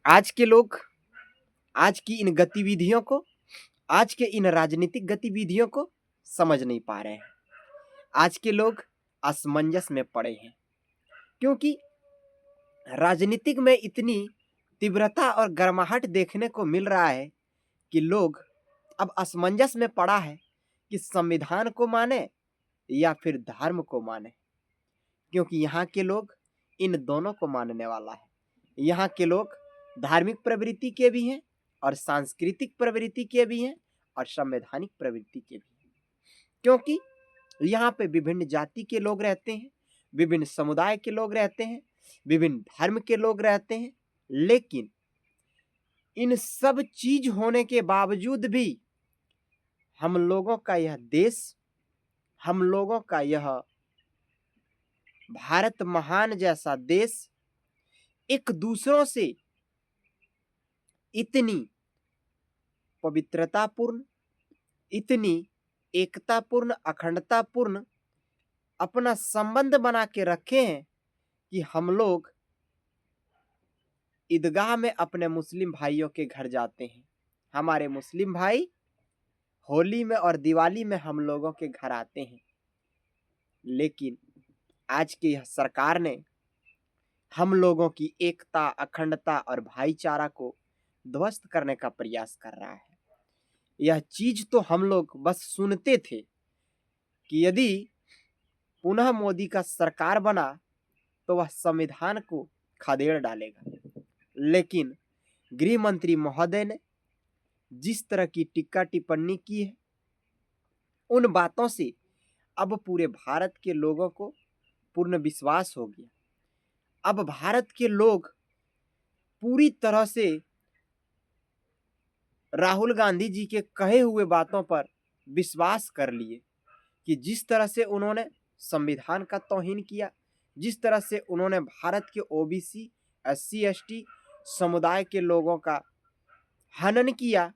आज के लोग आज की इन गतिविधियों को, आज के इन राजनीतिक गतिविधियों को समझ नहीं पा रहे हैं। आज के लोग असमंजस में पड़े हैं, क्योंकि राजनीतिक में इतनी तीव्रता और गर्माहट देखने को मिल रहा है कि लोग अब असमंजस में पड़ा है कि संविधान को माने या फिर धर्म को माने, क्योंकि यहाँ के लोग इन दोनों को मानने वाला है। यहाँ के लोग धार्मिक प्रवृत्ति के भी हैं और सांस्कृतिक प्रवृत्ति के भी हैं और संवैधानिक प्रवृत्ति के भी हैं, क्योंकि यहाँ पे विभिन्न जाति के लोग रहते हैं, विभिन्न समुदाय के लोग रहते हैं, विभिन्न धर्म के लोग रहते हैं। लेकिन इन सब चीज होने के बावजूद भी हम लोगों का यह देश, हम लोगों का यह भारत महान जैसा देश एक दूसरों से इतनी पवित्रतापूर्ण, इतनी एकतापूर्ण, अखंडतापूर्ण अपना संबंध बना के रखे हैं कि हम लोग ईदगाह में अपने मुस्लिम भाइयों के घर जाते हैं। हमारे मुस्लिम भाई होली में और दिवाली में हम लोगों के घर आते हैं। लेकिन आज की यह सरकार ने हम लोगों की एकता, अखंडता और भाईचारा को ध्वस्त करने का प्रयास कर रहा है। यह चीज तो हम लोग बस सुनते थे कि यदि पुनः मोदी का सरकार बना तो वह संविधान को खदेड़ डालेगा। लेकिन गृह मंत्री महोदय ने जिस तरह की टिक्का टिप्पणी की है, उन बातों से अब पूरे भारत के लोगों को पूर्ण विश्वास हो गया। अब भारत के लोग पूरी तरह से राहुल गांधी जी के कहे हुए बातों पर विश्वास कर लिए कि जिस तरह से उन्होंने संविधान का तौहीन किया, जिस तरह से उन्होंने भारत के ओबीसी, एससी, एसटी समुदाय के लोगों का हनन किया,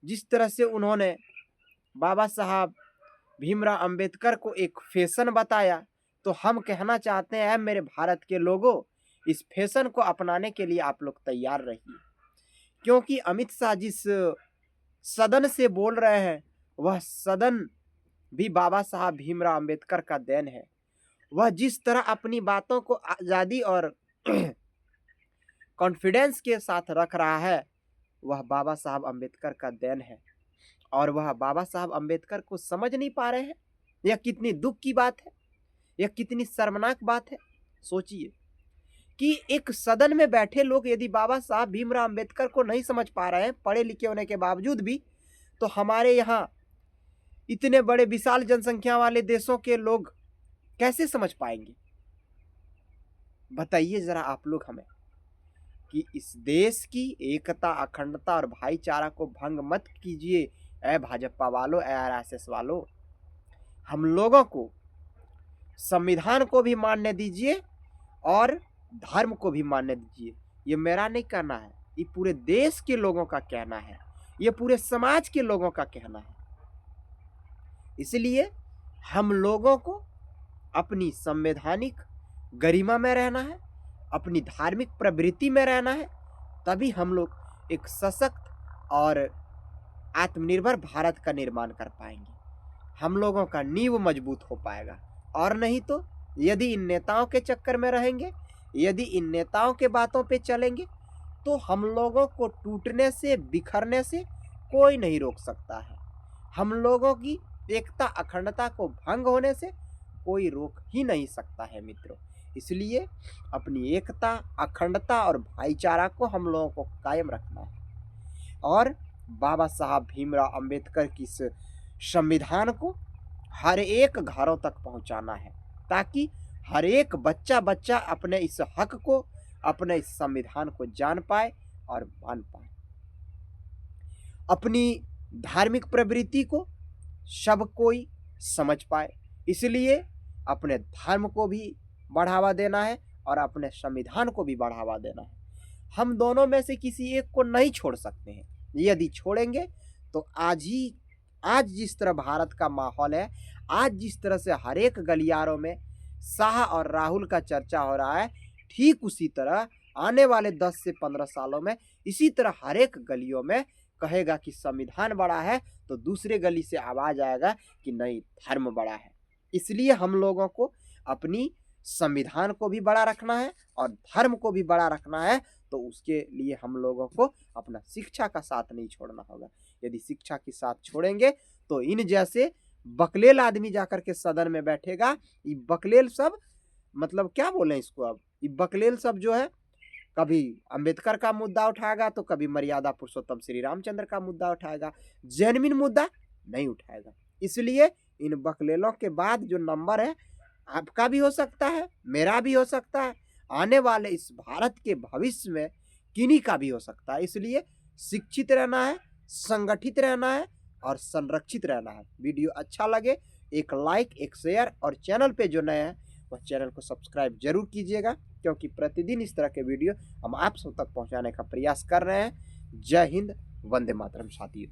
जिस तरह से उन्होंने बाबा साहब भीमराव अंबेडकर को एक फैशन बताया, तो हम कहना चाहते हैं मेरे भारत के लोगों, इस फैशन को अपनाने के लिए आप लोग तैयार रहिए, क्योंकि अमित शाह जिस सदन से बोल रहे हैं वह सदन भी बाबा साहब भीमराव अंबेडकर का देन है। वह जिस तरह अपनी बातों को आज़ादी और कॉन्फिडेंस के साथ रख रहा है, वह बाबा साहब अंबेडकर का देन है। और वह बाबा साहब अंबेडकर को समझ नहीं पा रहे हैं। यह कितनी दुख की बात है, यह कितनी शर्मनाक बात है। सोचिए कि एक सदन में बैठे लोग यदि बाबा साहब भीमराव अंबेडकर को नहीं समझ पा रहे हैं, पढ़े लिखे होने के बावजूद भी, तो हमारे यहाँ इतने बड़े विशाल जनसंख्या वाले देशों के लोग कैसे समझ पाएंगे? बताइए जरा आप लोग हमें कि इस देश की एकता, अखंडता और भाईचारा को भंग मत कीजिए ए भाजपा वालों, ए आरएसएस वालों। हम लोगों को संविधान को भी मानने दीजिए और धर्म को भी मानने दीजिए। ये मेरा नहीं कहना है, ये पूरे देश के लोगों का कहना है, ये पूरे समाज के लोगों का कहना है। इसलिए हम लोगों को अपनी संवैधानिक गरिमा में रहना है, अपनी धार्मिक प्रवृत्ति में रहना है, तभी हम लोग एक सशक्त और आत्मनिर्भर भारत का निर्माण कर पाएंगे। हम लोगों का नींव मजबूत हो पाएगा। और नहीं तो यदि इन नेताओं के चक्कर में रहेंगे, यदि इन नेताओं के बातों पे चलेंगे, तो हम लोगों को टूटने से, बिखरने से कोई नहीं रोक सकता है। हम लोगों की एकता, अखंडता को भंग होने से कोई रोक ही नहीं सकता है मित्रों। इसलिए अपनी एकता, अखंडता और भाईचारा को हम लोगों को कायम रखना है और बाबा साहब भीमराव अंबेडकर की इस संविधान को हर एक घरों तक पहुंचाना है, ताकि हर एक बच्चा अपने इस हक को, अपने इस संविधान को जान पाए और मान पाए। अपनी धार्मिक प्रवृत्ति को सब कोई समझ पाए। इसलिए अपने धर्म को भी बढ़ावा देना है और अपने संविधान को भी बढ़ावा देना है। हम दोनों में से किसी एक को नहीं छोड़ सकते हैं। यदि छोड़ेंगे तो आज जिस तरह भारत का माहौल है, आज जिस तरह से हर एक गलियारों में शाह और राहुल का चर्चा हो रहा है, ठीक उसी तरह आने वाले 10 से 15 सालों में इसी तरह हर एक गलियों में कहेगा कि संविधान बड़ा है, तो दूसरे गली से आवाज आएगा कि नहीं, धर्म बड़ा है। इसलिए हम लोगों को अपनी संविधान को भी बड़ा रखना है और धर्म को भी बड़ा रखना है। तो उसके लिए हम लोगों को अपना शिक्षा का साथ नहीं छोड़ना होगा। यदि शिक्षा के साथ छोड़ेंगे तो इन जैसे बकलेल आदमी जाकर के सदन में बैठेगा। ये बकलेल सब मतलब क्या बोले इसको, अब ये बकलेल सब जो है कभी अंबेडकर का मुद्दा उठाएगा तो कभी मर्यादा पुरुषोत्तम श्री रामचंद्र का मुद्दा उठाएगा, जेन्युइन मुद्दा नहीं उठाएगा। इसलिए इन बकलेलों के बाद जो नंबर है आपका भी हो सकता है, मेरा भी हो सकता है, आने वाले इस भारत के भविष्य में किन्हीं का भी हो सकता है। इसलिए शिक्षित रहना है, संगठित रहना है और संरक्षित रहना है। वीडियो अच्छा लगे एक लाइक, एक शेयर और चैनल पे जो नए हैं वह चैनल को सब्सक्राइब जरूर कीजिएगा, क्योंकि प्रतिदिन इस तरह के वीडियो हम आप सब तक पहुंचाने का प्रयास कर रहे हैं। जय हिंद, वंदे मातरम साथियों।